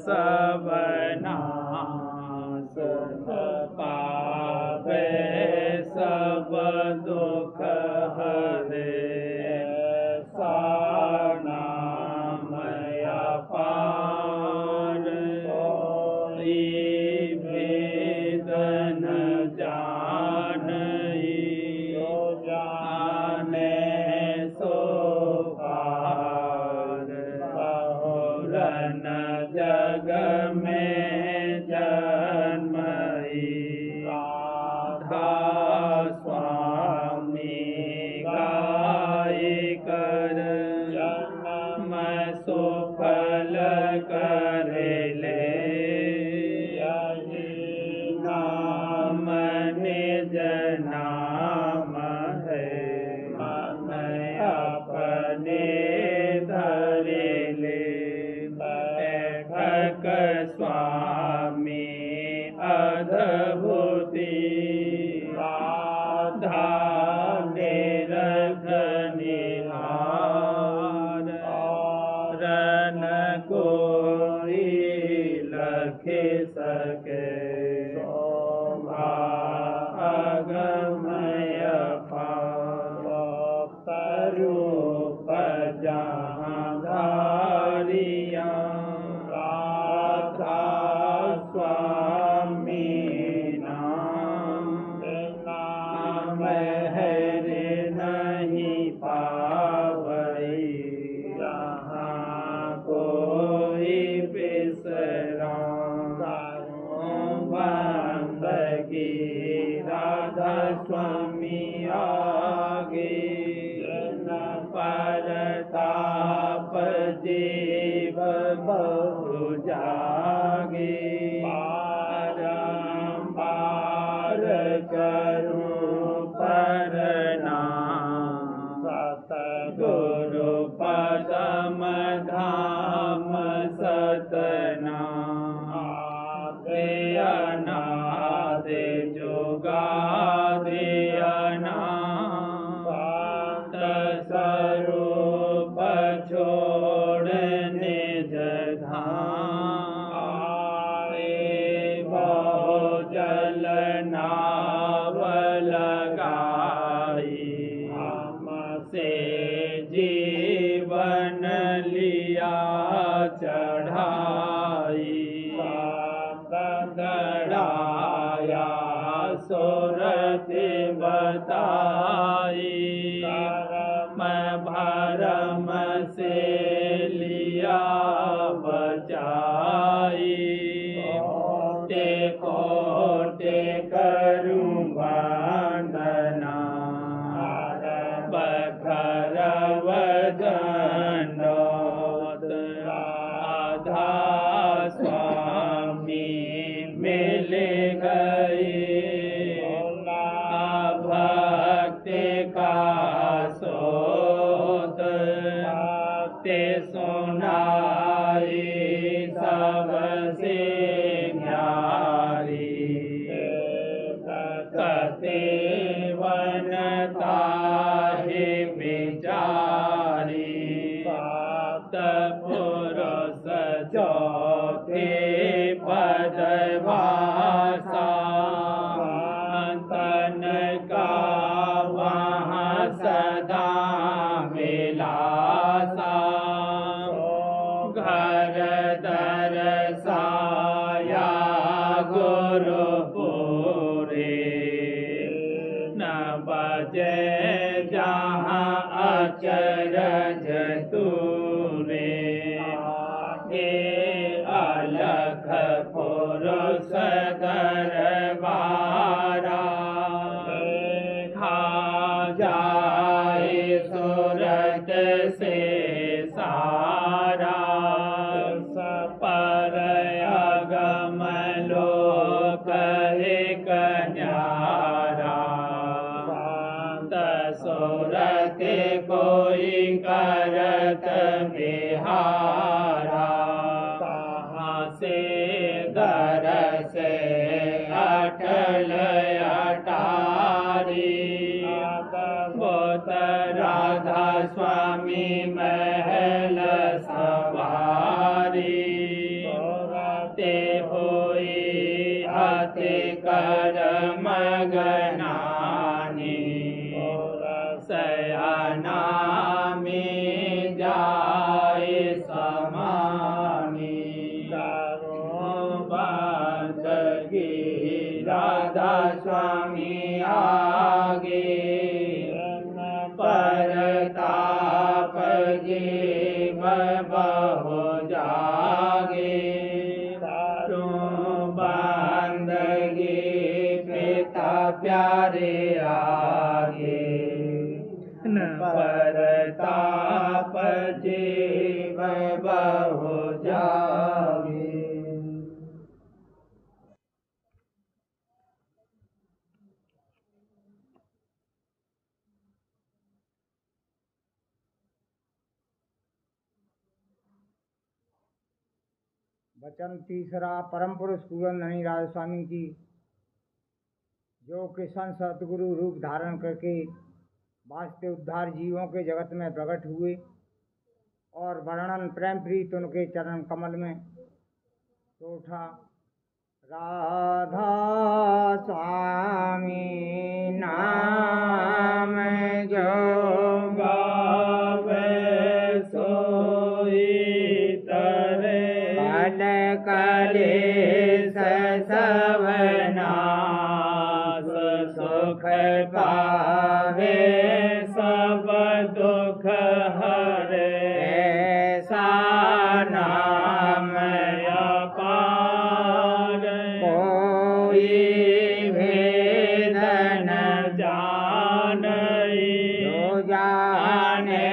सबना सुख पावे सब दुख हरे नाम अपार भेद न जाने सो पार बहुरन जग में जन्मई राधा स्वामी गाय कर जन्म सुफल कर ले नाम निज नाम है मन अपने धरे ले बैठक स्वामी अद्भुति राधा निरख निहार रन कोई लख सके शोभा अगमय रूप जहाँ धारिया राधा स्वामी नाम हरि नहीं पावई जहाँ कोई बिसरा बंदगी राधा स्वामी आगे परताप जीव बहु जागे बारंबार करूं प्रणाम सतगुरु पदम धाम सतनाम आदि अनादि जुगादि अनाम स्वरूप छोड़ निज धाम बहु जल नाव लगाई हमसे जीवन लिया चढ़ाई गड़ाया सुरति बताई भरम से लिया बचाई कोटे करूं वंदना बखर वदनोत राधा स्वामी मिल गई भक्ति का सुनाई सबसे न्यारी कते वनता है विचारी सात पुरुष चौथे पदवासा तन का वहाँ सदा मिलासा घर दरसाया गुरुपुरे न बजे जहाँ अचरज दूरे आगे अलख पुरुष दरबारा खा जाए सूरत से सारा पर अगम लोक एक न्यारा सूरत कोई करत बिहारा कहाँ से दर से अटल अटारी बोत राधा स्वामी महल सवारी स्वामी आगे परताप जीव बहु जागे तुम बंदगी पिता प्यारे आगे परताप जीव बहु जागे। वचन तीसरा परम पुरुष पूरन राज स्वामी की, जो कि संत सतगुरु रूप धारण करके वास्ते उद्धार जीवों के जगत में प्रकट हुए और वर्णन प्रेम प्रीत उनके चरण कमल में तो उठा। राधा स्वामी नाम जो गावे सोई तरे करे सवनाश सुख पावे सब दुख हरे ऐसा नाम अपार कोई भेद न जानई जो जाने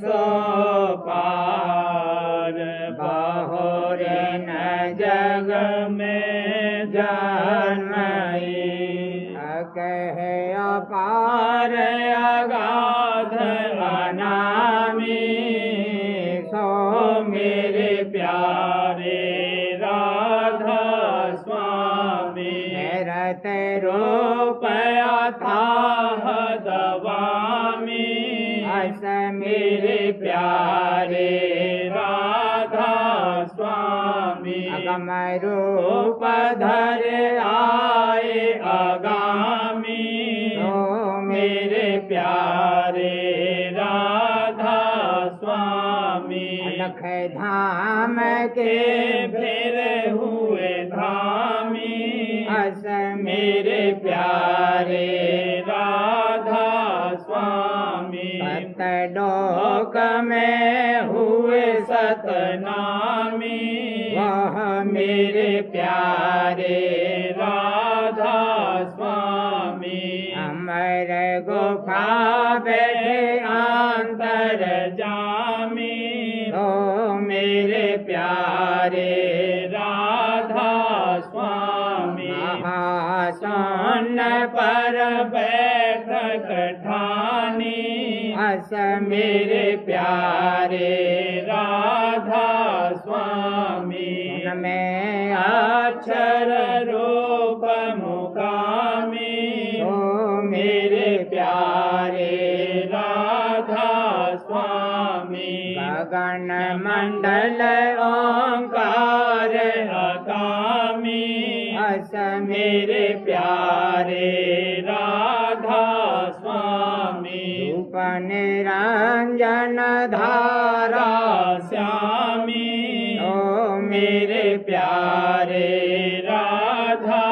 सो पार बहुर न जग में जन्मई कहे पार अगाध अनामी सो मेरे प्यारे राधा स्वामी रत रूप अथाह दवामी अस मेरे प्यारे राधा स्वामी अगम रूप धर आए आगामी मेरे प्यारे राधा स्वामी लख धाम के फिर हुए धामी अस मेरे प्यारे राधा स्वामी सत डोक में हुए सतनामी वह मेरे प्यारे राधा स्वामी अमर गुफा बैठे अंतर जामी तो मेरे प्यारे राधा स्वामी महासन पर बैठक ठानी अस मेरे प्यारे राधा स्वामी में अक्षर रूप मुकामी मेरे प्यारे राधा स्वामी गगन मंडल ओंकार अकामी अस मेरे प्यारे राधा स्वामी रूप निरंजन धारा श्यामी ओ मेरे प्यारे राधा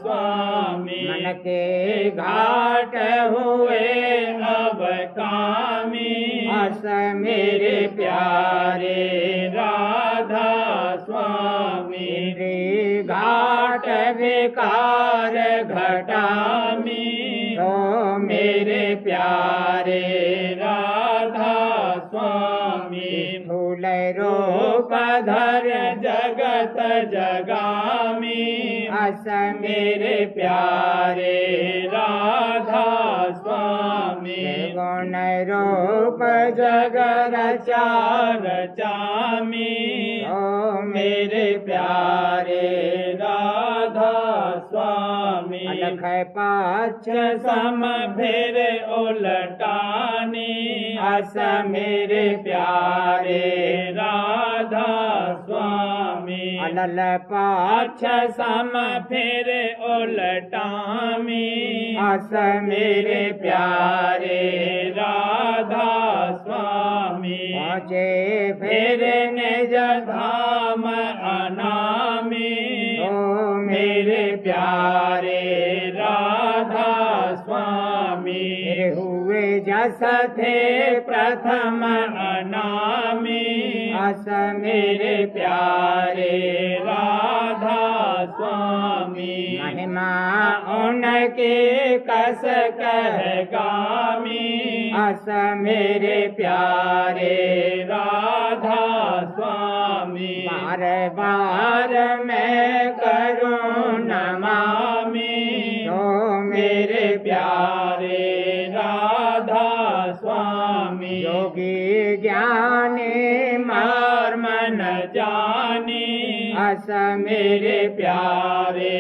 स्वामी मन के घाट हुए अब कामी अस मेरे प्यारे राधा स्वामी घाट विकार घटामी तो मेरे प्यारे राधा स्वामी फूल रूप धर जगत जगामी अस मेरे प्यारे राधा स्वामी गुण रूप जग रचा रचामी ओ मेरे प्यारे राधा स्वामी अलख पाछ सम फिर उलटानी अस मेरे प्यारे राधा स्वामी अलल पाछ सम फिर उलटामी अस मेरे प्यारे राधा स्वामी पाछे फिर निज धाम अनामी ओ मेरे प्यारे जस थे प्रथम अनामी अस मेरे प्यारे राधा स्वामी महिमा उनके कस कह गामी अस मेरे प्यारे राधा स्वामी बार बार मैं करूं नमामि तो मेरे प्यारे राधा स्वामी योगी ज्ञानी मर्म न जानी अस मेरे प्यारे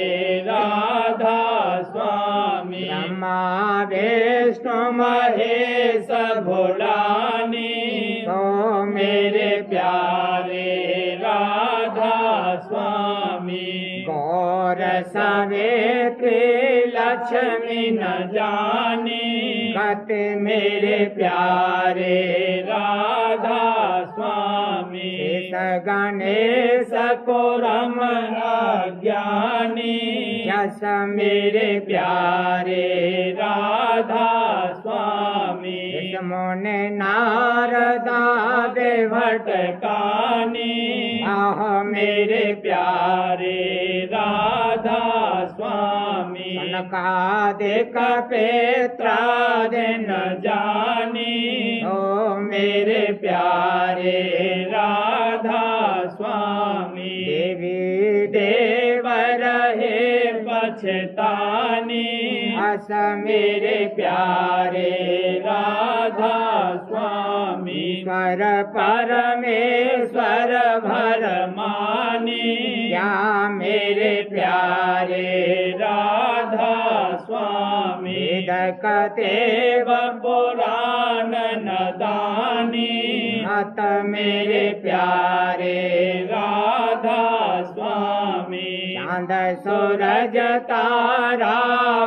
राधा स्वामी ब्रह्मा विष्णु महेश भोलानी तो मेरे प्यारे राधा स्वामी गौर सवेत्री लक्ष्मी न जानी कत मेरे प्यारे राधा स्वामी गणेश को रम अज्ञानी जस मेरे प्यारे राधा स्वामी मुनि नारदा भटकानी आह मेरे प्यारे राधा स्वामी सनकादिक पेत्रादि न जानी ओ मेरे प्यारे राधा स्वामी देवी देवर हे पछतानी अस मेरे प्यारे राधा स्वामी ईश्वर परमेश्वर भर मानी या मेरे प्यारे राधा स्वामी कतेव पुराण न दानी अत मेरे प्यारे राधा स्वामी चांद सूरज तारा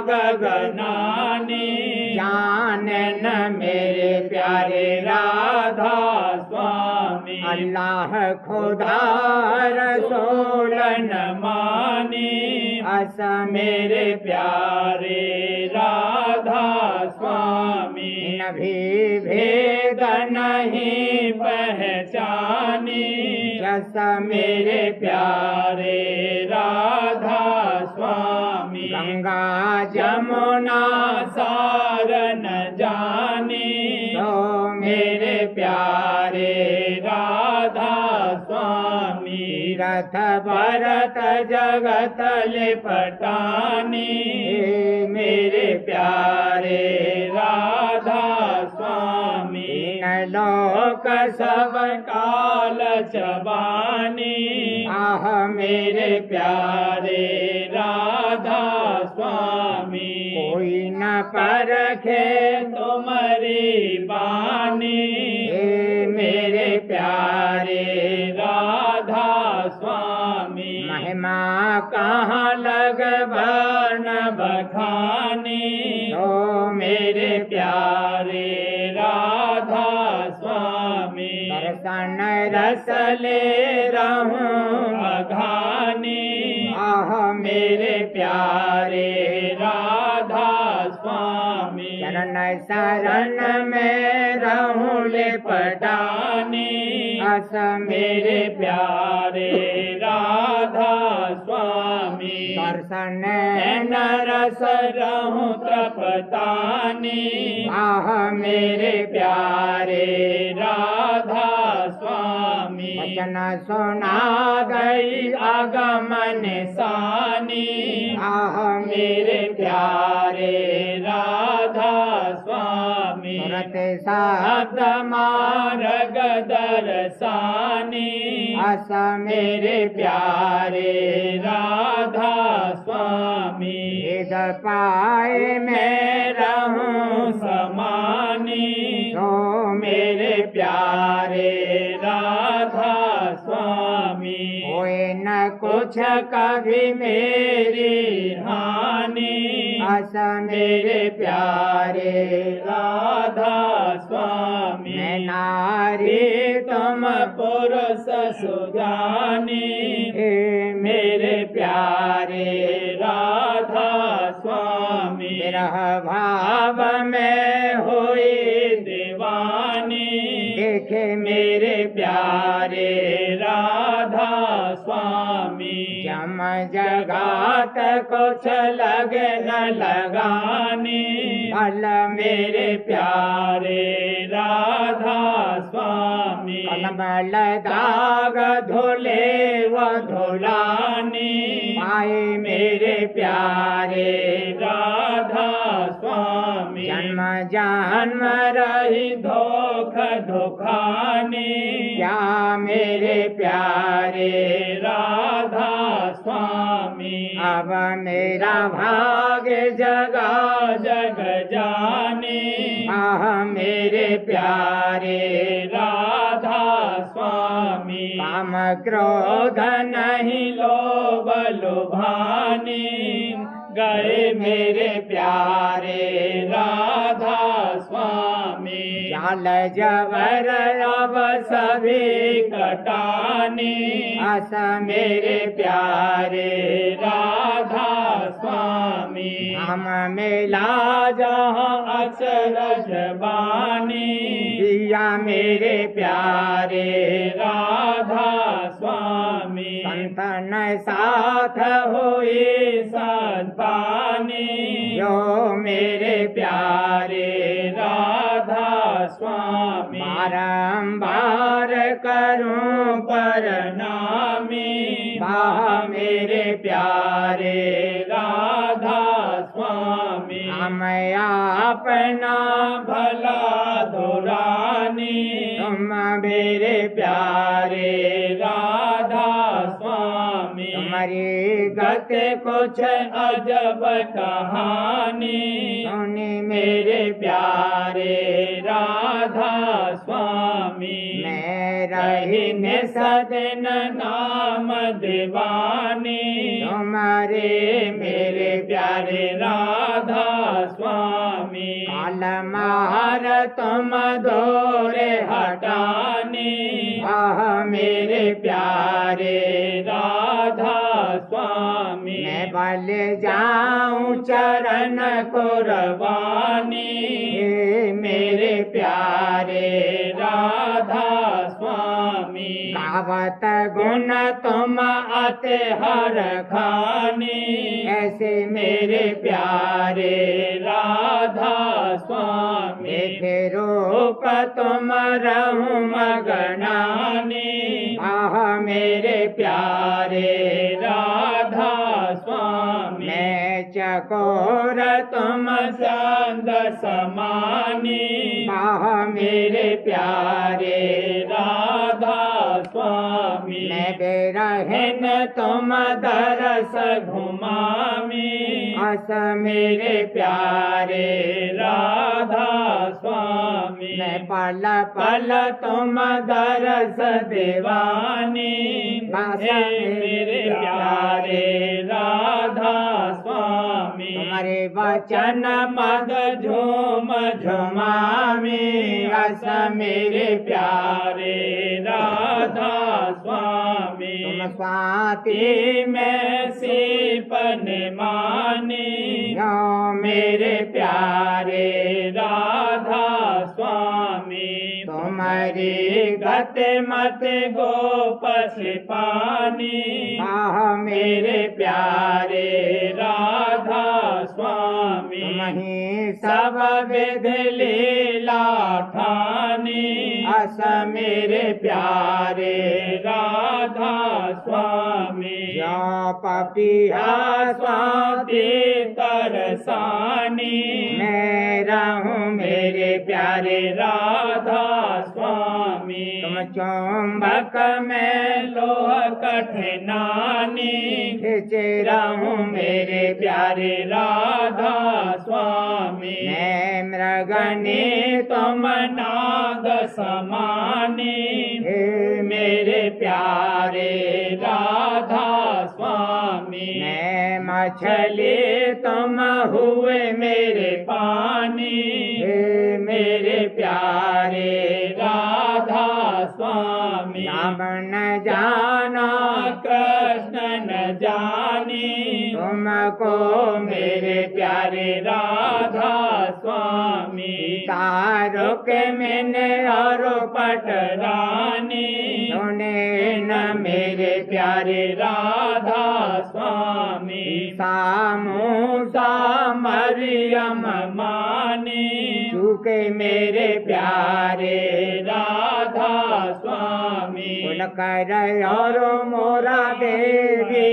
गगनानी जान न मेरे प्यारे राधा स्वामी अल्लाह खुदा रसूल न मानी अस मेरे प्यारे राधा स्वामी नभी भेद नहीं पहचानी जस मेरे प्यारे राधा स्वामी गंगा जमुना सार न जानी तो मेरे प्यारे राधा स्वामी रथ भरत जगत लिपटानी मेरे प्यारे राधा स्वामी लोक सब काल चबानी आह मेरे प्यारे राधा स्वामी कोई न परखे तुम्हारी बानी मेरे प्यारे राधा स्वामी महिमा कहाँ लग वर्ण बखानी तो मेरे प्यारे राधा स्वामी दर्शन रस ले रहूं अघानी आह मेरे प्यारे राधा स्वामी चरण शरण में रहूं लिपटानी अस मेरे प्यारे राधा स्वामी दर्शन नरस रहूं त्रपतानी आह मेरे प्यारे राधा स्वामी वचन सुना गई आगमन सानी आह मेरे प्यारे राधा स्वामी सुरत शब्द मार्ग दर्शानी अस मेरे प्यारे राधा स्वामी वेद पाए मैं रहूं समानी तो मेरे प्यारे राधा स्वामी होए न कुछ कभी मेरी हानि अस मेरे प्यारे राधा स्वामी मैं नारी तुम पुरुष सुजानी हे मेरे प्यारे राधा स्वामी विरह भाव में हुई प्यारे राधा स्वामी। जम जगात कुछ लगे न लगाने, भल मेरे प्यारे राधा स्वामी। कलमल दाग धुले व धुलाने, पाए मेरे प्यारे राधा स्वामी। जन्म जन्म रही धोख धोखाने, क्या मेरे प्यारे राधा स्वामी। अब मेरा भाग्य जगा जग जाने, आह मेरे प्यारे राधा स्वामी। काम क्रोध नहीं लोभ लुभाने, गए मेरे प्यारे राधा स्वामी। जाल जबर अब सभी कटाने, अस मेरे प्यारे राधा स्वामी। हम मिला जहाँ अचरज बानी, दिया मेरे प्यारे राधा स्वामी। संतन साथ हुई संतानी, जो मेरे प्यारे राधा स्वामी। बारंबार करूं प्रणामी, वाह मेरे प्यारे राधा स्वामी। हम अपना भला धुरानी, तुम मेरे प्यारे राधा स्वामी। तुम्हारी गति कुछ अजब कहानी, सुनी मेरे प्यारे राधा स्वामी। मैं रही निसदिन नाम दीवानी, तुम्हारे मेरे प्यारे राधा स्वामी। काल मार तुम दौरे हटाने, आह मेरे प्यारे राधा स्वामी। मैं बल जाऊं चरण कुर्बानी, मेरे प्यारे राधा स्वामी। गावत गुण तुम अति हर खानी, ऐसे मेरे प्यारे राधा स्वामी। देखे रूप तुम रहूं मगनानी, आह मेरे प्यारे राधा स्वामी। मैं चकोर तुम चांद समानी, आह मेरे प्यारे राधा स्वामी। मैं बेरहन तुम दरस घुमामी, अस मेरे प्यारे राधा स्वामी। मैं पल पल तुम दरस दीवानी, मेरे प्यारे राधा स्वामी। तुम्हारे वचन मद झूम झुमामी, अस मेरे प्यारे राधा स्वामी। तुम स्वाति में सीपन मानी, मेरे प्यारे राधा स्वामी। तुम्हारी गति मत गोप पानी, आह मेरे प्यारे राधा स्वामी। तुम्हीं सब विध लीला ठानी, अस मेरे प्यारे राधा स्वामी। जो पपिया स्वाति तरसानी, मैं रहूं मेरे प्यारे राधा स्वामी। तुम चुंबक में लोह कठिनानी, खिंचे रहूं मेरे प्यारे राधा स्वामी। मैं मृगनी तुम नाग समानी, मेरे प्यारे राधा स्वामी। मैं मछली तुम हुए मेरे पानी, मेरे प्यारे राधा स्वामी। राम न जाना कृष्ण न जानी तुमको मेरे प्यारे राधा स्वामी तारो के मैंने और पटरानी सुने न मेरे प्यारे राधा स्वामी सामूसा मरियम मानी चूके मेरे प्यारे राधा स्वामी कर और मोरा देवी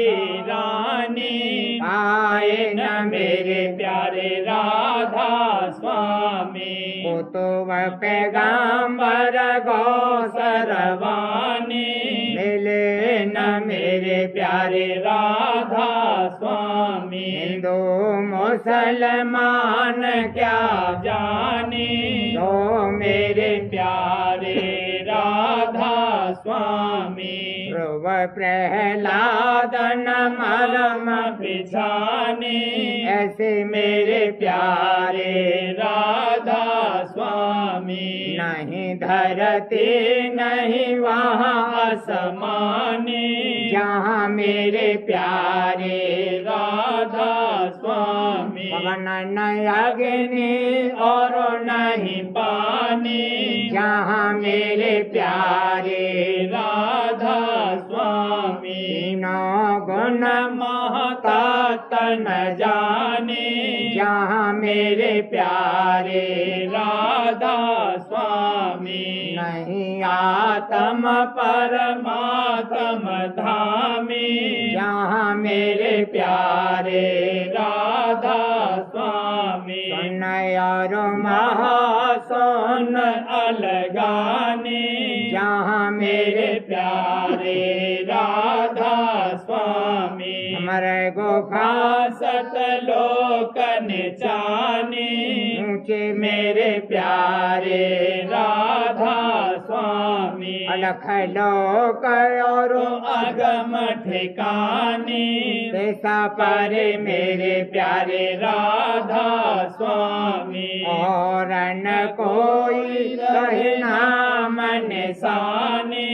रानी आए न मेरे प्यारे राधा स्वामी वो तो वह पैगाम्बर गौ सरवानी मिले न मेरे प्यारे राधा स्वामी हिंदू मुसलमान क्या जानी तो मेरे प्यारे राधा स्वामी ध्रुव प्रहलाद न मरम बिछाने ऐसे मेरे प्यारे राधा स्वामी नहीं धरती नहीं वहाँ आसमानी जहाँ मेरे प्यारे राधा स्वामी पवन न अग्नि और नहीं पानी जहाँ मेरे प्यारे राधा स्वामी तीनों गुण महता तन जाने जहाँ मेरे प्यारे राधा स्वामी नहीं आत्म परमात्म धामी जहाँ मेरे प्यारे राधा स्वामी सुनय और महासोन अलगाने जहाँ मेरे प्यारे राधा स्वामी हमारे गुफा सतलोक निचाने ऊंचे मेरे प्यारे राधा स्वामी अलख लोक और अगम ठिकाने ऐसा पारे मेरे प्यारे राधा स्वामी और न कोई रहे नाम निशाने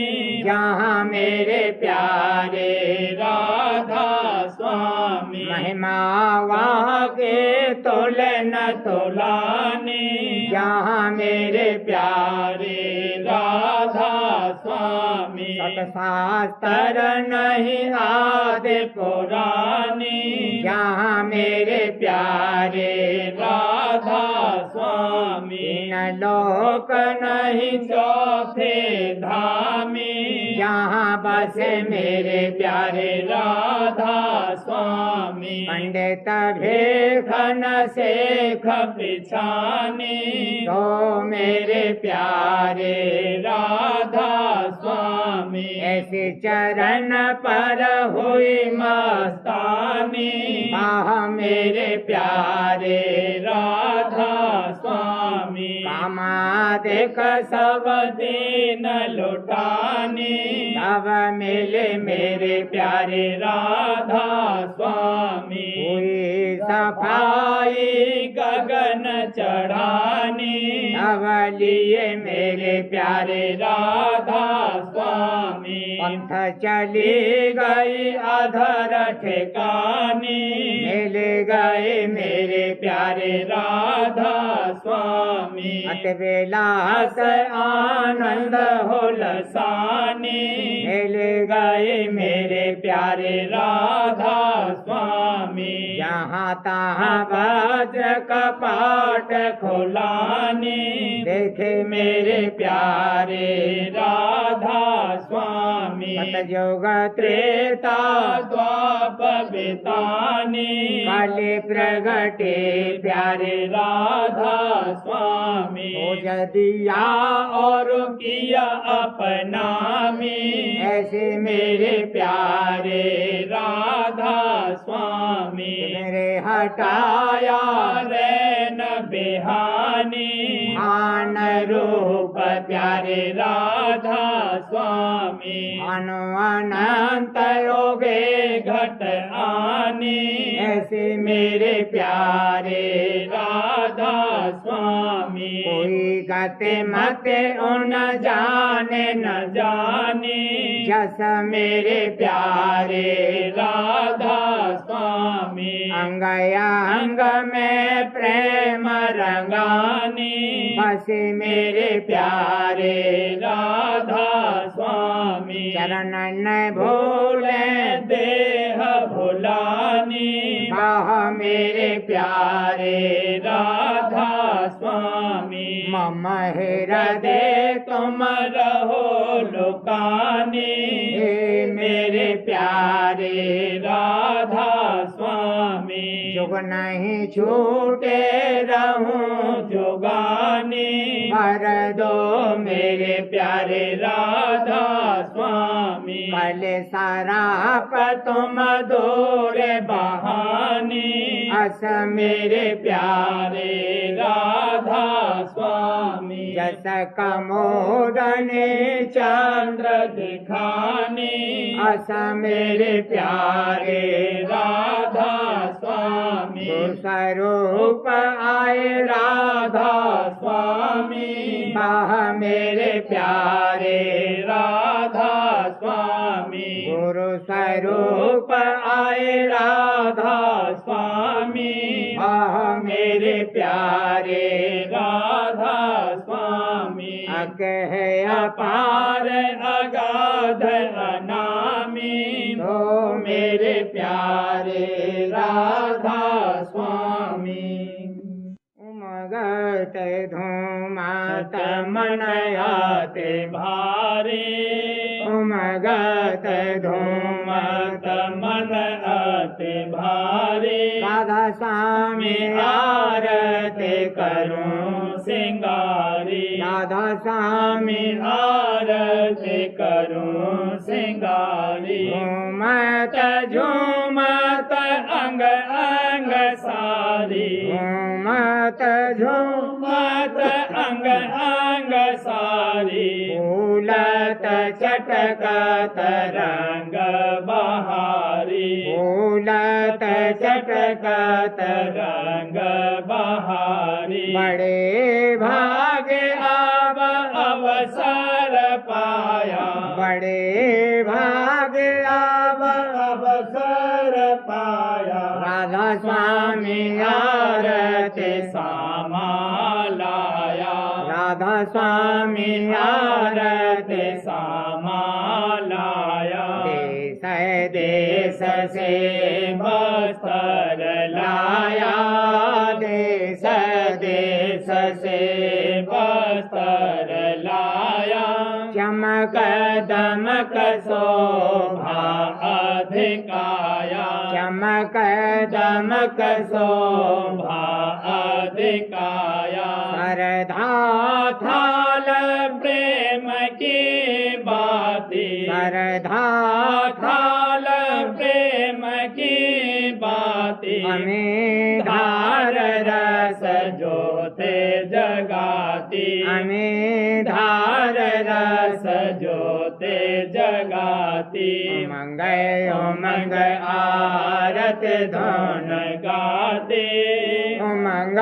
जहाँ मेरे प्यारे राधा स्वामी महिमा वहाँ के तोले न तोलाने जहाँ मेरे प्यारे राधा स्वामी शास्त्र नहीं आदि पुरानी जहाँ मेरे प्यारे राधा स्वामी तीन लोक नहीं चौथे धामी जहाँ बसे मेरे प्यारे राधा स्वामी पंडित भेखन शेख पिछाने तो मेरे प्यारे राधा स्वामी ऐसे चरण पर हुई मस्तानी मेरे प्यारे राधा स्वामी कामादिक सब दीन लुटानी तब मिले मेरे प्यारे राधा स्वामी हुई सफाई गगन चढ़ानी तब लिए मेरे प्यारे राधा स्वामी पंथ चली गई अधर ठिकानी मिल गए मेरे प्यारे राधा स्वामी अतविलास आनंद हो लसानी मिल गए मेरे प्यारे राधा स्वामी जहाँ तहाँ वज्र कपाट खुलानी देखे मेरे प्यारे राधा स्वामी सतयुग त्रेता द्वाप बितानी काले प्रगटे प्यारे राधा स्वामी खोज दिया और किया अपना में ऐसे मेरे प्यारे राधा स्वामी मेरे हटाया रैन बिहानी आन रूप प्यारे राधा स्वामी अनु अनंत योगे घट आनी ऐसे मेरे प्यारे राधा स्वामी कोई गति मति उन जाने न जानी, जस मेरे प्यारे राधा स्वामी। अंग अंग में प्रेम रंगानी, बस मेरे प्यारे राधा स्वामी। चरण न भूले देह भुलानी, कह मेरे प्यारे राधा स्वामी। मम हृदय तुम रहो लुकानी, हे मेरे प्यारे राधा स्वामी। जुग नहीं छूटे रहूं जुगानी, भर दो मेरे प्यारे राधा स्वामी। कल सराप तुम दूर बहानी, अस मेरे प्यारे राधा स्वामी। जस कमोदने चंद्र दिखानी, अस मेरे प्यारे राधा स्वामी। स्वरूप आए राधा स्वामी, कह मेरे प्यारे राधा स्वामी। गुरु स्वरूप आए राधा स्वामी, कह मेरे प्यारे राधा स्वामी। अकह अपार अगाध अनामी, तो मेरे प्यारे राधा स्वामी। उमगत धूमत मन आते भारे, उमगत धूमत मन आते भारे। राधा स्वामी आरती करूं सिंगारी, राधा स्वामी आरती करूं सिंगारी। झूमत झूमत अंग अंग सारी, झूमत झूमत अंग अंग सारी। फूलत चटकत रंग बहारी, फूलत चटकत रंग बहारी। बड़े भागे अब अवसर पाया, बड़े भागे अब अवसर पाया। राधा स्वामी आरती सामा लाया, राधा स्वामी आरती सामा लाया। देश देश से बस्तर लाया, देश देश से बस्तर लाया। चमक दमक शोभा अधिकाया, चमक दमक शोभा अधिकाया। श्रद्धा थाल प्रेम की बाती, श्रद्धा थाल प्रेम की बाती। हमें धार रस जोते जगाती, हमें धार रस जोते जगाती। उमंग उमंग आरत धुन गाते, उमंग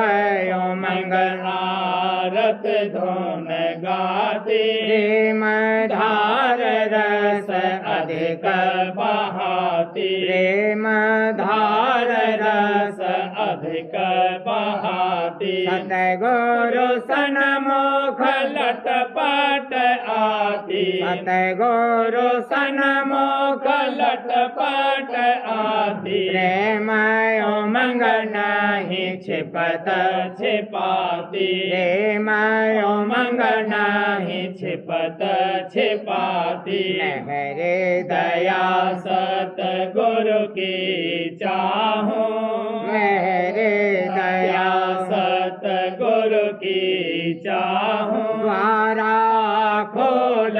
उमंग आरत धुन गाते। प्रेम धार रस अधिक बहाती, प्रेम धार रस अधिक बहाती। सतगुरु सन्मुख लटपट आती, सतगुरु सन्मुख लटपट आती। प्रेम उमंग नहीं छिपत छिपाती, प्रेम उमंग नहीं छिपत छिपाती। लहरे दया सतगुरु की चाहूं, लहरे दया सतगुरु की चाहूं। द्वारा खोल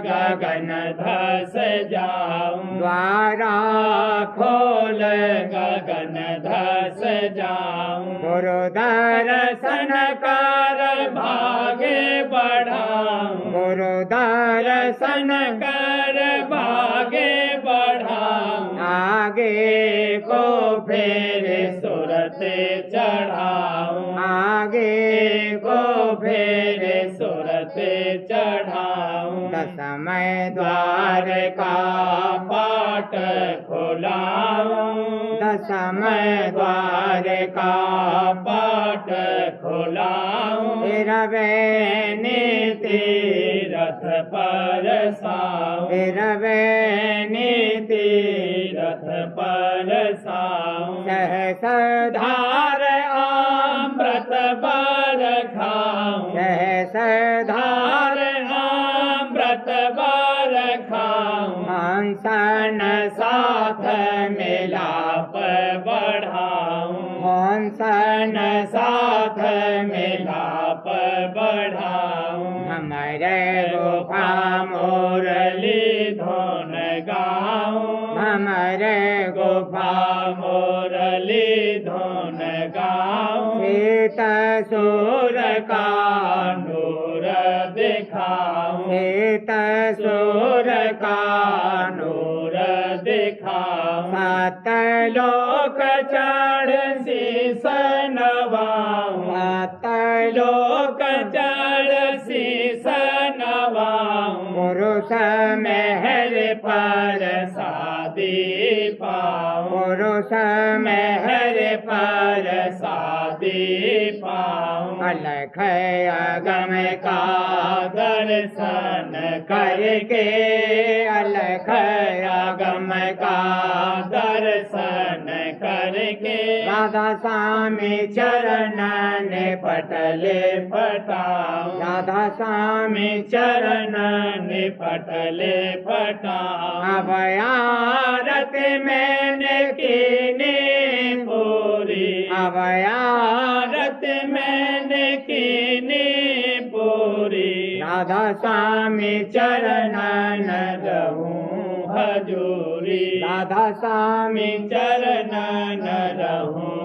गगन धस जाऊं, द्वारा खोल गगन धस जाऊं। गुरु दर्शन कर भागे बढ़ाऊं, गुरु दर्शन कर भागे बढ़ाऊं। आगे को फिर सुरत चढ़ाऊं, आगे को फिर दशमय द्वार का पाट खोलाऊं, दशमय द्वार का पाट खोलाऊं, रवे नीति रथ पर साऊं, रवे नीति रथ पर साऊं, सहस धार अमृत बर खाऊं, सहस धार अमृत बर खाऊं, हंसन साथ मिलाप बढ़ाऊं, हंसन साथ मिलाप बढ़ाऊं, हमारे गोपा मुरली धुन गाऊं, हमारे गोपा मुरली धुन गाऊं, शीत सूर का नूर दिखाऊं, शीत सूर का नूर दिखाऊं, सात लोक चढ़ शीस नवाऊं, सात लोक चढ़ शीस नवाऊं, पुरुष महर पर शादी पाऊं, पुरुष महर पर शादी पाऊं, अलख अगम का दर्शन करके, अलख अगम का दर्शन करके, राधा स्वामी चरणन पटले पटाऊं, राधा स्वामी चरणन पटले पटाऊं, अब आरत मैंने कीनी पूरी, अब आरत मैंने कीनी पूरी, राधा स्वामी चरणन रहूं हजूरी, राधा स्वामी चरणन रहूं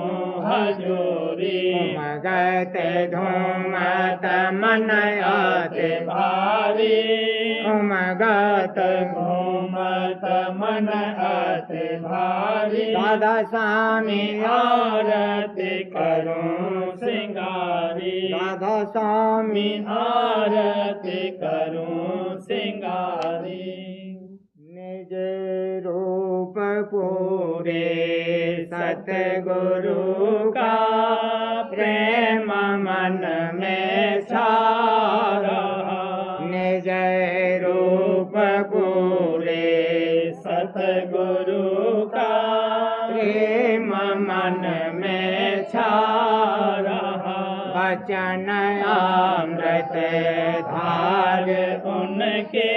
हजूरी, मगत धूमत मन आते भारी, मगत घूमत मन आते भारी, राधा स्वामी आरती करूं सिंगारी, राधा स्वामी आरती करूं सिंगारी, निज रूप पूरे सतगुरु का प्रेम मन में छा रहा, निज रूप पूरे सतगुरु का प्रेम मन में छा रहा, वचन अमृत धार उनके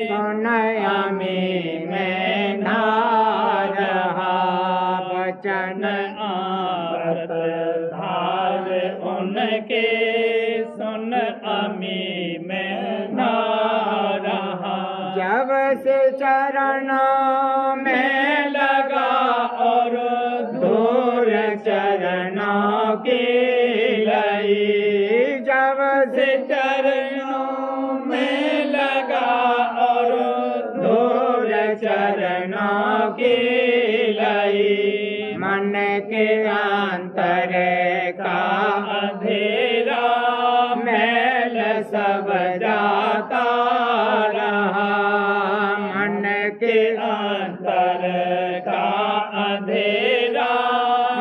सुनयमी में नहा रहा, वचन अमृत धार उनके सुन अमी में नहा रहा, जब से चरणों में लगा और दूर चरणों की लई, जब से चरणों में लगा और दूर चरणों की लई, मन के अंतर का अंधेरा मैल सब जाता रहा, मन के अंतर का अंधेरा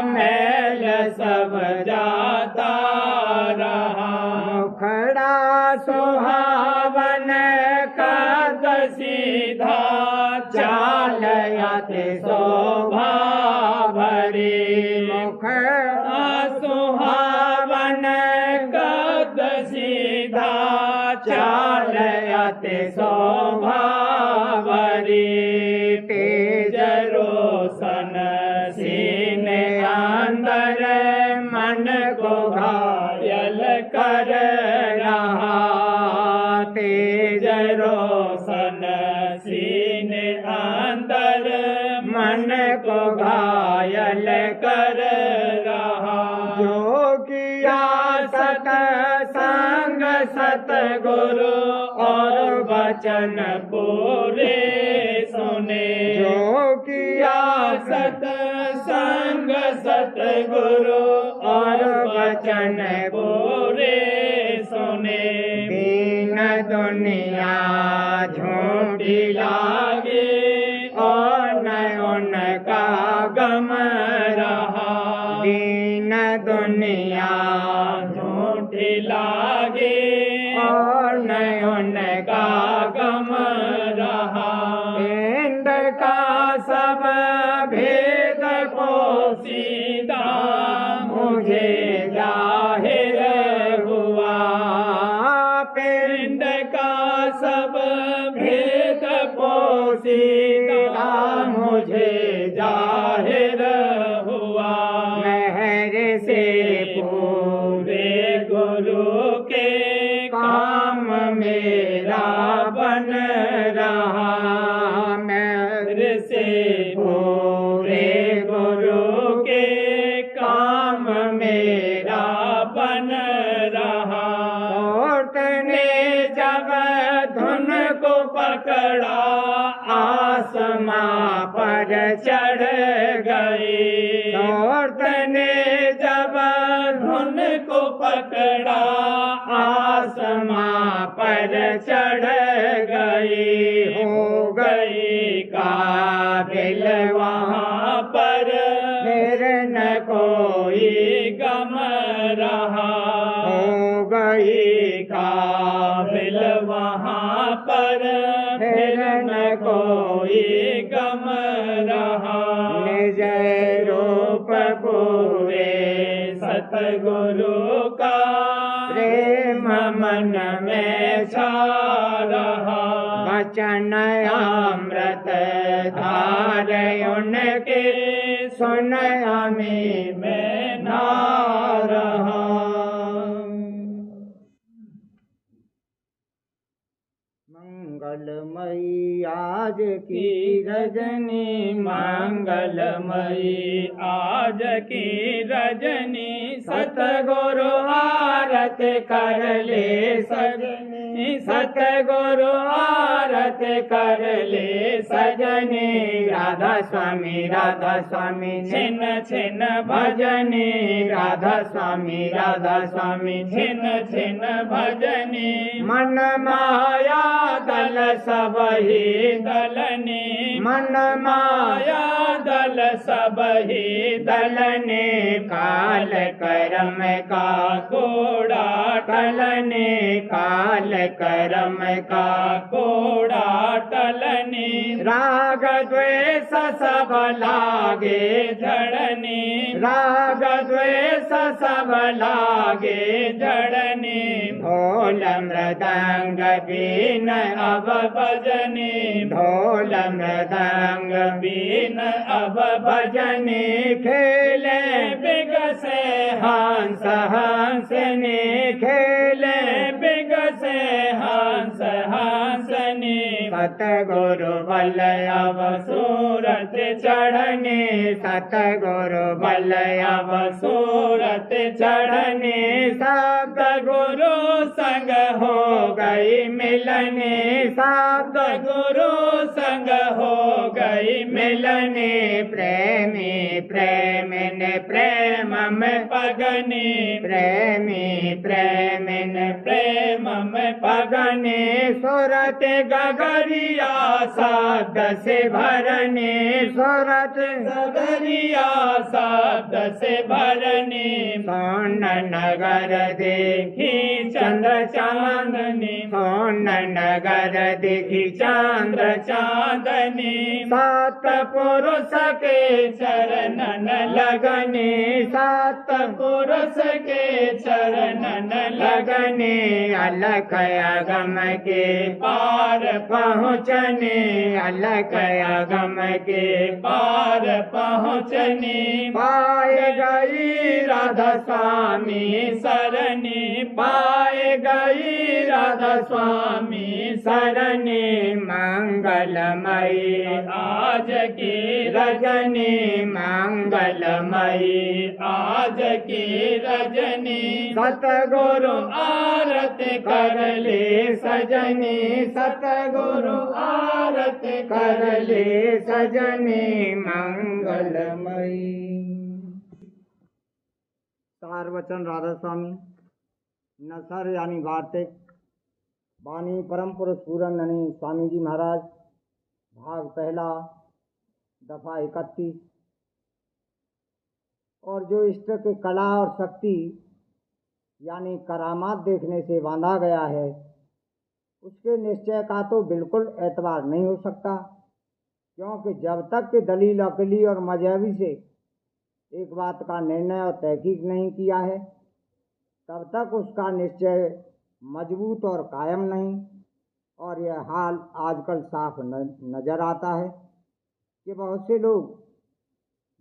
मैल सब जाता रहा, मुखड़ा सुहावन कद सीधा चाल आते शोभा भरी, मुखड़ा सुहावन कद सीधा चाल आते शोभा भरी, तेज रोशन सीने अंदर मन को घायल कर रहा, तेज रोशन सीने अंदर मन को घायल कर रहा, जो किया सतसंग सतगुरु और वचन पूरे सुने, जो किया सतसंग सतगुरु और वचन पूरे सुने, दीन दुनिया दुनिया झूठी लागे और न उनका गम रहा। पिंड का सब भेद पोसीदा मुझे जाहिर हुआ। पिंड का सब भेद पोसीदा मुझे जाहिर हुआ। महर से पूरे गुरु के काम मेरा बन रहा। महर से पूरे गुरु के काम मेरा बन रहा। औरत ने जब धुन को पकड़ा आसमां पर चढ़ गई। औरत ने जब धुन को पकड़ा आसमां पर चढ़ गई। हो गई काबिल वहाँ पर फिर न कोई गम रहा। हो गई काबिल वहाँ पर फिर न कोई गम रहा। निज रूप पूरे सतगुरु का प्रेम मन में छा रहा। वचन अमृत धार उनके सुन अमी में ना रहा। मंगलमयी आज की रजनी मंगलमयी आज की रजनी। सतगुरु आरत कर ले सजनी। सतगुरु आरत कर ले सजनी। राधा स्वामी छिन छिन भजनी। राधा स्वामी छिन छिन भजनी। मन माया दल सब ही दलनी। मन माया दल सब ही दलने। काल करम का कोड़ा टलने। काल करम का कोड़ा टलने। राग द्वेष सब लागे झड़ने। राग द्वेष सब लागे झड़ने। ढोल मृदंग बीन अब भजने। ढोल मृदंग बीन अब भजने। खेले बिगसे हंस हंसने। खेले बिगसे हंस हंसने। सतगुरु बल अब सूरत चढ़ने। सतगुरु बल अब सूरत चढ़ने। शब्द गुरु संग हो गई मिलने। शब्द गुरु संग हो गई मिलने। प्रेमी प्रेम ने प्रेम में पगने। प्रेमी प्रेम ने प्रेम में पगने। सूरत गगरिया शब्द से भरने। सूरत गगरिया शब्द से भरने। सोन नगर देखी चंद्र चांदनी। सोन नगर देखी चंद्र चांदनी। सात पुरुष के चरणन लगने। सात पुरुष के चरणन लगने। अलख अगम के पार पहुँचने। अलख अगम के पार पहुँचने। पाए गई राधा स्वामी सरणी। पाए गई राधा स्वामी सरणी। मंगलमयी आज की रजनी। मंगलमयी आज की रजनी। सतगुरु आरत कर ले सजनी। सतगुरु आरत कर ले सजनी। मंगलमयी। सार वचन राधा स्वामी नसर यानी वार्तिक। वाणी परम पुरुष पूरनधनी स्वामी जी महाराज। भाग पहला दफा 31। और जो इष्ट के कला और शक्ति यानी करामात देखने से बांधा गया है, उसके निश्चय का तो बिल्कुल एतबार नहीं हो सकता, क्योंकि जब तक कि दलील अकली और मजहबी से एक बात का निर्णय और तहकीक नहीं किया है, तब तक उसका निश्चय मजबूत और कायम नहीं। और यह हाल आजकल साफ नजर आता है कि बहुत से लोग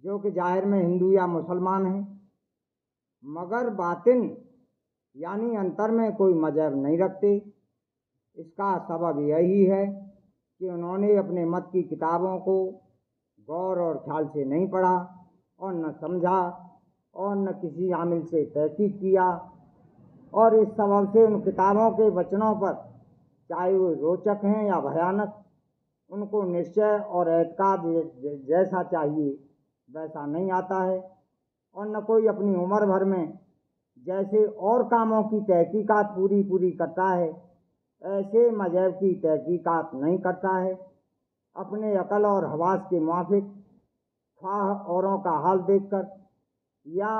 जो कि जाहिर में हिंदू या मुसलमान हैं, मगर बातिन यानी अंतर में कोई मजहब नहीं रखते। इसका सबब यही है कि उन्होंने अपने मत की किताबों को गौर और ख्याल से नहीं पढ़ा और न समझा और न किसी आमिल से तहकीक किया, और इस सबब से उन किताबों के वचनों पर, चाहे वो रोचक हैं या भयानक, उनको निश्चय और एतकाद जैसा चाहिए वैसा नहीं आता है, और न कोई अपनी उम्र भर में जैसे और कामों की तहकीकात पूरी करता है, ऐसे मजहब की तहकीकात नहीं करता है। अपने अकल और हवास के मुताबिक ख्वाह औरों का हाल देखकर या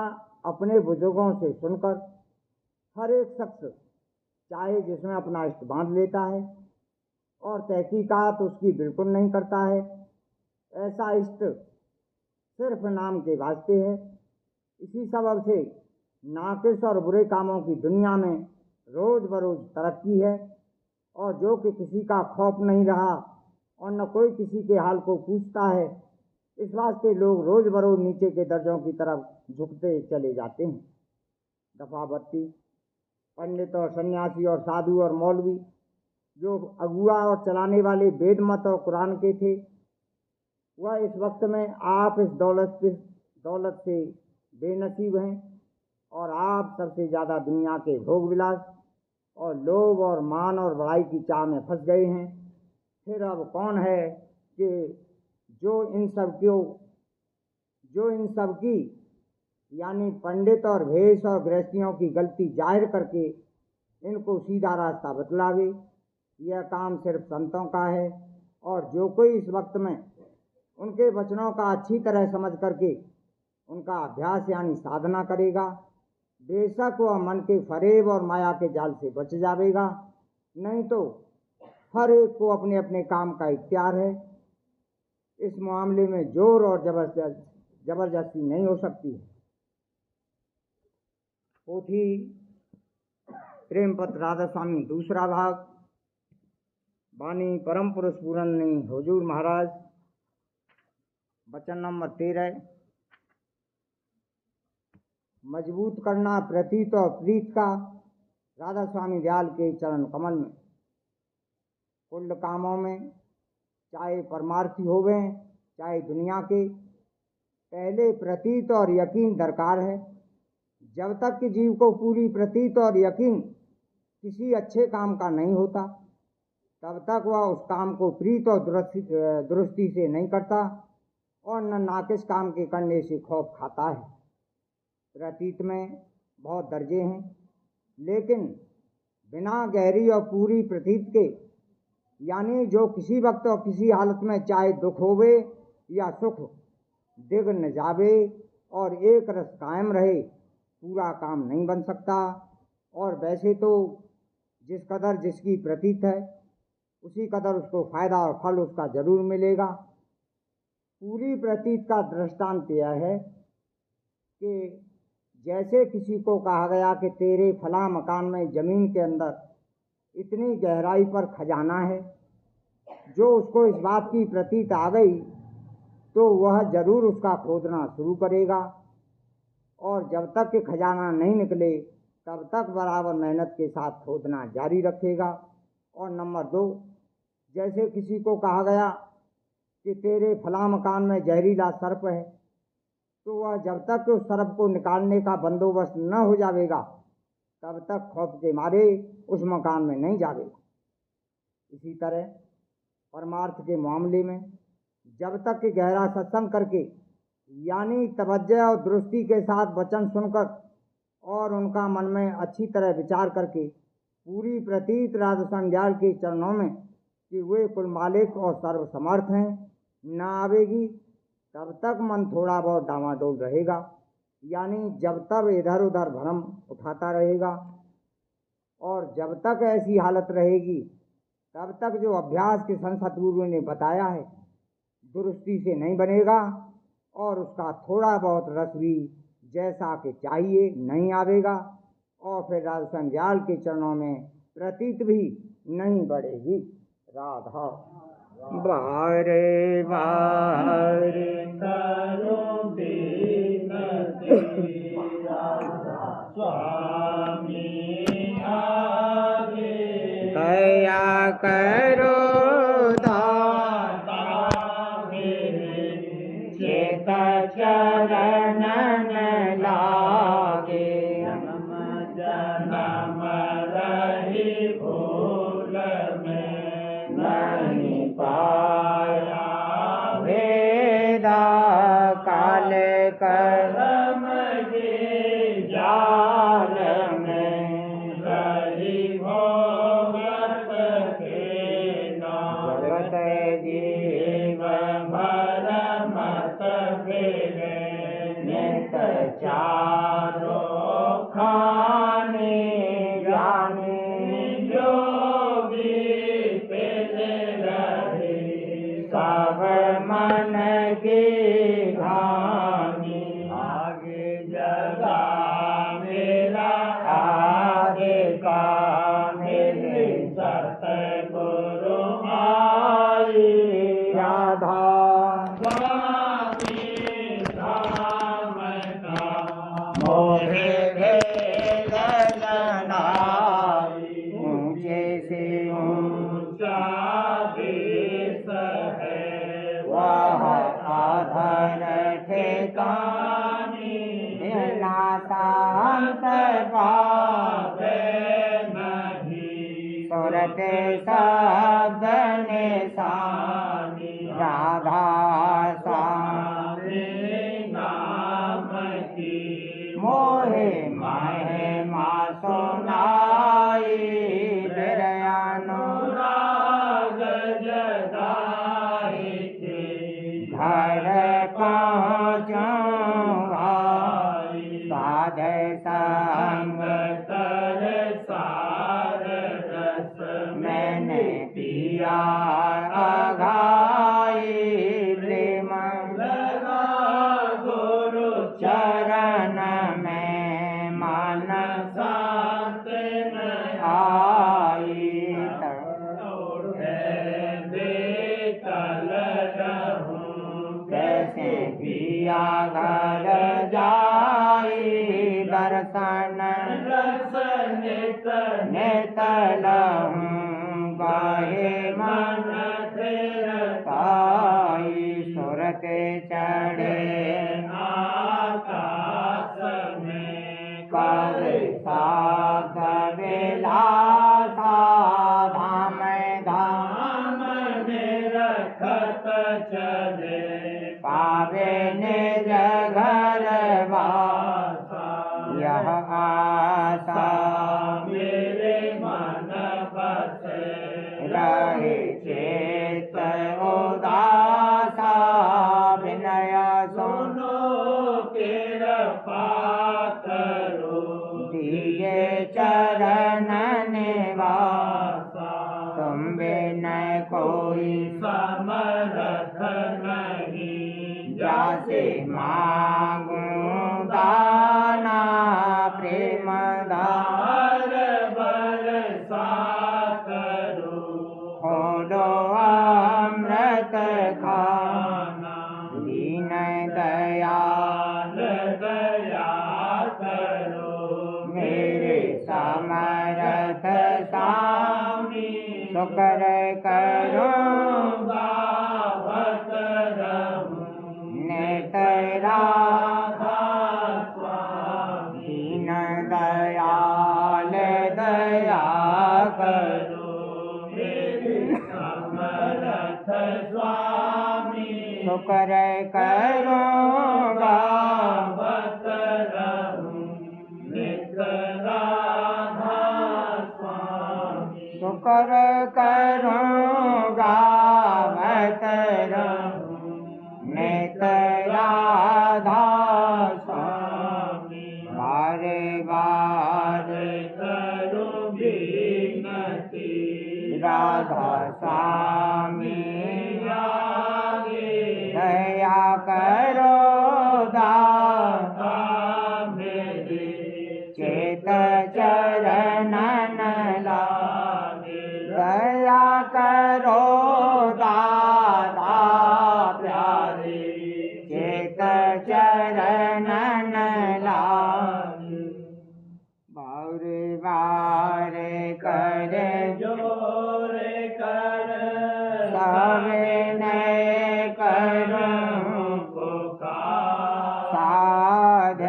अपने बुजुर्गों से सुनकर हर एक शख्स चाहे जिसमें अपना इष्ट बांध लेता है और तहकीकात उसकी बिल्कुल नहीं करता है। ऐसा इष्ट सिर्फ नाम के वास्ते है। इसी सबब से नाकिस और बुरे कामों की दुनिया में रोज बरोज तरक्की है, और जो कि किसी का खौफ नहीं रहा और न कोई किसी के हाल को पूछता है, इस वास्ते लोग रोज बरोज नीचे के दर्जों की तरफ झुकते चले जाते हैं। दफा 32। पंडित और सन्यासी और साधु और मौलवी जो अगुआ और चलाने वाले वेद मत और कुरान के थे, वह इस वक्त में आप इस दौलत से बेनसीब हैं, और आप सबसे ज़्यादा दुनिया के भोग विलास और लोभ और मान और बड़ाई की चाह में फंस गए हैं। फिर अब कौन है कि जो इन सब की यानी पंडित और भेष और गृहस्थियों की गलती जाहिर करके इनको सीधा रास्ता बतलावे। यह काम सिर्फ संतों का है, और जो कोई इस वक्त में उनके वचनों का अच्छी तरह समझ करके उनका अभ्यास यानी साधना करेगा, बेशक वह मन के फरेब और माया के जाल से बच जाएगा। नहीं तो हर एक को अपने अपने काम का इख्तियार है। इस मामले में जोर और जबरदस्ती नहीं हो सकती है। पोथी प्रेम पत्र राधा स्वामी, दूसरा भाग। वाणी परम पुरुष पूरन हुजूर महाराज। वचन नंबर 13। मजबूत करना प्रतीत और प्रीत का राधा स्वामी दयाल के चरण कमल में। कुल कामों में, चाहे परमार्थी होवे चाहे दुनिया के, पहले प्रतीत और यकीन दरकार है। जब तक कि जीव को पूरी प्रतीत और यकीन किसी अच्छे काम का नहीं होता, तब तक वह उस काम को प्रीत और दुरुस्ती से नहीं करता, और न नाकिस काम के करने से खौफ खाता है। प्रतीत में बहुत दर्जे हैं, लेकिन बिना गहरी और पूरी प्रतीत के, यानी जो किसी वक्त और किसी हालत में चाहे दुख होवे या सुख, दिग न जावे और एक रस कायम रहे, पूरा काम नहीं बन सकता। और वैसे तो जिस कदर जिसकी प्रतीत है, उसी कदर उसको फायदा और फल उसका जरूर मिलेगा। पूरी प्रतीत का दृष्टांत यह है कि जैसे किसी को कहा गया कि तेरे फला मकान में जमीन के अंदर इतनी गहराई पर खजाना है, जो उसको इस बात की प्रतीत आ गई तो वह जरूर उसका खोदना शुरू करेगा, और जब तक कि खजाना नहीं निकले तब तक बराबर मेहनत के साथ खोदना जारी रखेगा। और नंबर 2, जैसे किसी को कहा गया कि तेरे फला मकान में जहरीला सर्प है, तो वह जब तक उस सर्प को निकालने का बंदोबस्त न हो जाएगा, तब तक खौफ के मारे उस मकान में नहीं जाएगा। इसी तरह परमार्थ के मामले में जब तक कि गहरा सत्संग करके, यानी तवज्जो और दुरुस्ती के साथ वचन सुनकर और उनका मन में अच्छी तरह विचार करके पूरी प्रतीत राधा संज्ञाल के चरणों में कि वे कुल मालिक और सर्वसमर्थ हैं न आवेगी, तब तक मन थोड़ा बहुत डामाडोल रहेगा। यानी जब तक इधर उधर भ्रम उठाता रहेगा और जब तक ऐसी हालत रहेगी तब तक जो अभ्यास के सतगुरु ने बताया है दुरुस्ती से नहीं बनेगा और उसका थोड़ा बहुत रस भी जैसा कि चाहिए नहीं आवेगा और फिर राधा स्वामी दयाल के चरणों में प्रतीत भी नहीं बढ़ेगी। राधा बारे बारे करो बिनती राधा स्वामी आगे दया करो दाता मेरे चेत चरणन लागे जन्म रही भूल में नहीं पाया वेदा काल कर्म के जाल में रही भोगत के जगत जीव भर मत फिरे नित चारो खाने जाने जो भी पेले रहे सब मन की घानी आगे जगा मेरा आगे का मेरे सतगुरु आई राधा स्वामी धाम का मोहे भेदनाई ऊंचे से ऊंचा देश है वह आधार ठेकानी ना शांत पावे नहीं सुरत शब्द निशानी राधा स्वामी नाम की मोहे महिमा सुनाई राग जगाए थे घर पहुँचूंगा साध संग तर सार रस मैंने पिया अघाई प्रेम लगा गुरु चरण में मन शांत आई बेकल रहूं कैसे पिया घर जाई दर्शन रस नित नित लहूं गाहे मन ताई सुरत चढ़े आकाश में कर साध विलासा धाम धाम धाम में रखत चले पावे निज घर वासा यह आशा मेरे मन बसे रहे चेत उदासा विनय सुनो सुनो कृपा करो दीजे चरण निवासा तुम विनय कोई समरथ नहीं जासे मांगू दाना प्रेम दार बरसा करो होडो अमृत खाना खाना दीन दयाल दया करो मेरे समरथ स्वामी शुक्र करो गावत रहूं नित राधा स्वामी दीन दयाल दया करो मेरे समरथ स्वामी शुक्र करो गावत रहूं नित राधा स्वामी शुक्र करो गावत रहूं नित राधा स्वामी। करो दाता मेरी चेत चरणन लागे दया करो दाता प्यारे चेत चरणन लागे बार करे जोरे कर सविनय करूं पुकार साध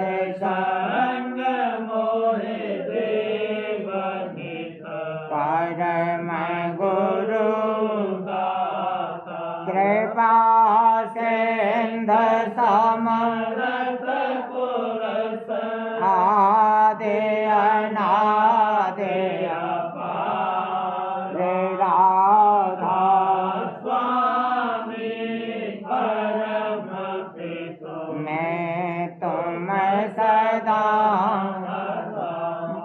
संग मोहे देव नित परम गुरु दाता कृपा सिंधु समरथ पुरस आदि अनादि अपार राधा स्वामी परम पितो मैं तुम सदा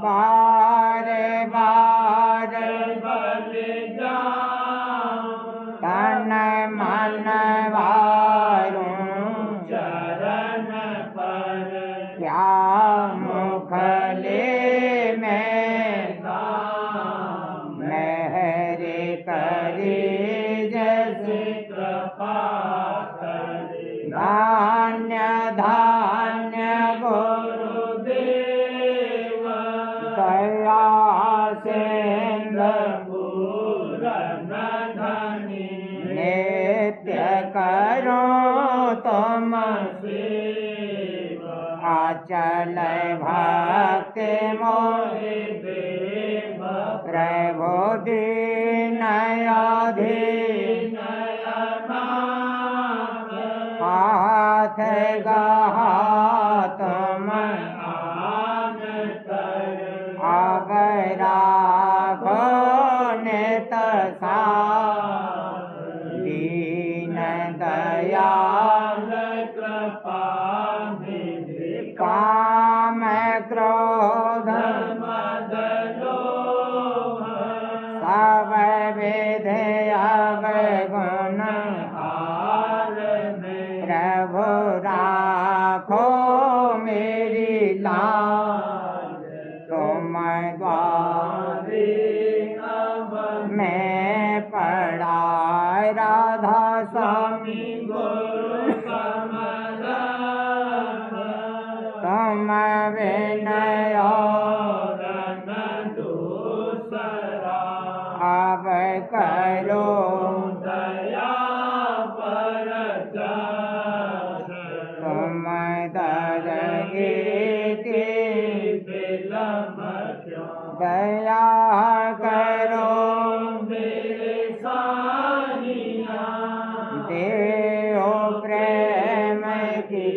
बार बार बलि जाऊं तन मन वारूं चरण पर क्या मुखले में नाम मेहरे करी जैसे कृपा करे धान्य धान्य गुरुदेव दया सिंधु पूरन धनी नित्य करो तुम सेवा अचल भक्ति मोहि देव प्रभु दीन अधीन नयनाथ हाथ गहा तुम आन कर अब राखो नित साथ दीन दयाल कृपा निधि काम क्रोध मद लोभ सब विधि अवगुण हार में प्रभु राखो मेरी लाज तुम द्वारे अब मैं पड़ा राधा स्वामी गुरु समरथ तुम विनय और न दूसरा अब करो दया पर जस तुम दरगे विलम क्यों दया करो मेरे साहिया देव प्रेम की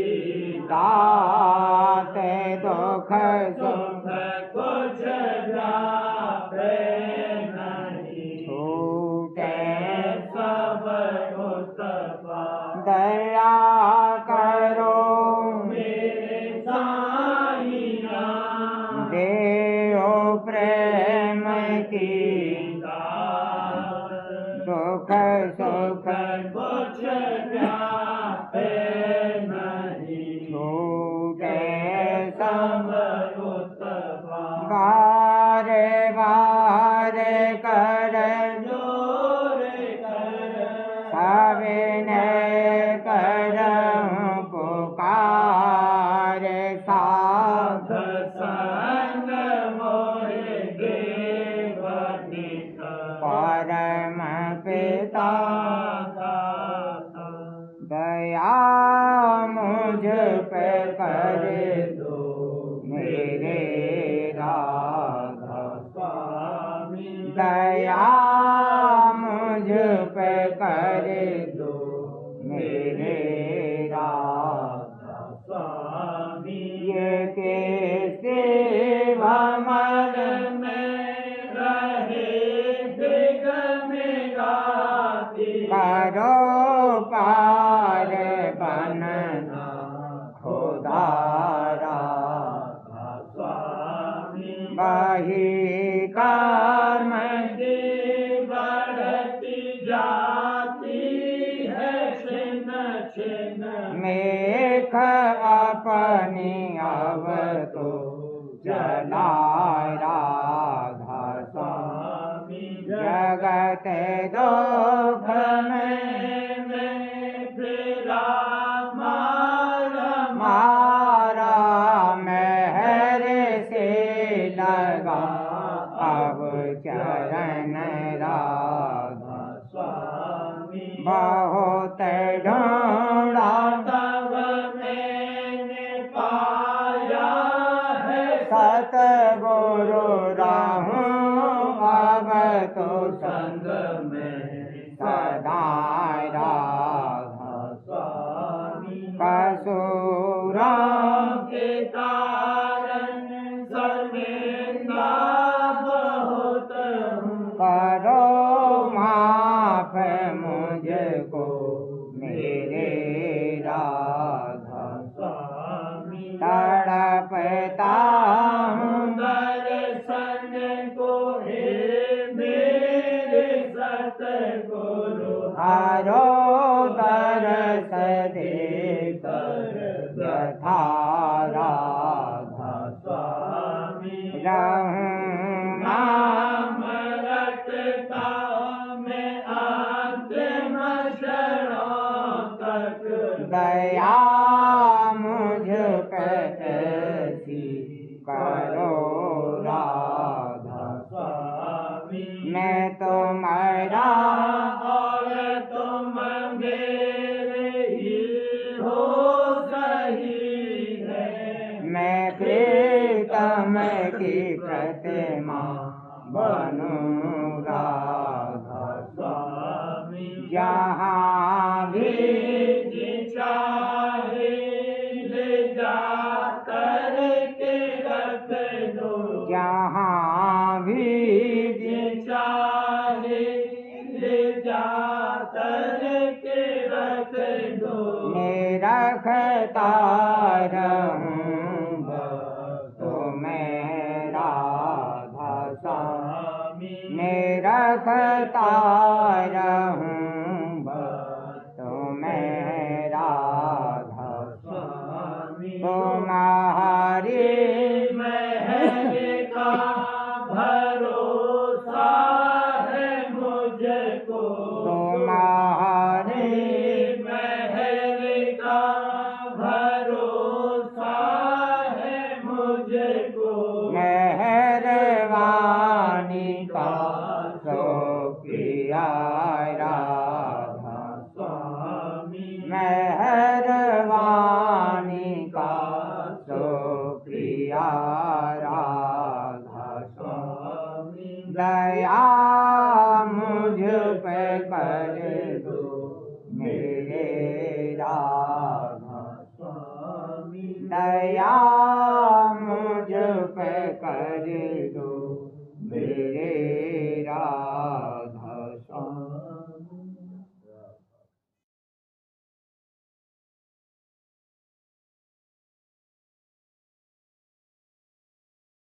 दात दुख सुख सुख कुछ जापे नहीं छूटे सब उत्पा दया करो मेरे साहिया देव प्रेम की दुख सुख कुछ जापे नहीं छूटे सब सब उत्पा बार बार कर जोरे कर सविनय करऊं पुकार साध संग मोहे देव नित परम पिता दाता दया मुझ पे कर दो मेरे राधा स्वामी दया मुझ पे कर दो मेरे राधा स्वामी ये कैसे भमर में रहे दिग में गाती करो पार बनना खुदारा स्वामी मेघ अपनी अब तो चलाए राधा स्वामी जगत दुख में फिरा मारा महर से लगा अब चरण राधा स्वामी बहुत ढूंढा तब मैंने पाया है सतगुरु राहु अब तो संग में सदा राधा स्वामी कसुरा के कारण शर्मिंदा बहुत हूँ करो माफ मुझको मेरे राधा स्वामी तड़पता हूँ दर्शन को हे मेरे सतगुरु हरो दरस देकर यथा राधा स्वामी रहूं नाम रटता मैं अंतिम क्षणों तक दया मुझ पर ऐसी करो राधा स्वामी मैं तुम्हारा और तुम मेरे ही हो सही है मैं प्रीतम की प्रतिमा बनूं राधा स्वामी जहाँ भी चाहे ले जा कर के रख दो जहाँ भी चाहे ले जा कर के रख दो निरखता रहूं तुम्हें राधा स्वामी निरखता रहूं तुम्हें राधा स्वामी तुम्हारी महल का भरोसा है मुझको तुम्हारी महल का भरोसा है मुझको मेहरबानी का शुक्रिया राधा स्वामी मेहरबानी का शुक्रिया राधा स्वामी दया मुझ पे कर दो मेरे राधा स्वामी दया मुझ पे कर दो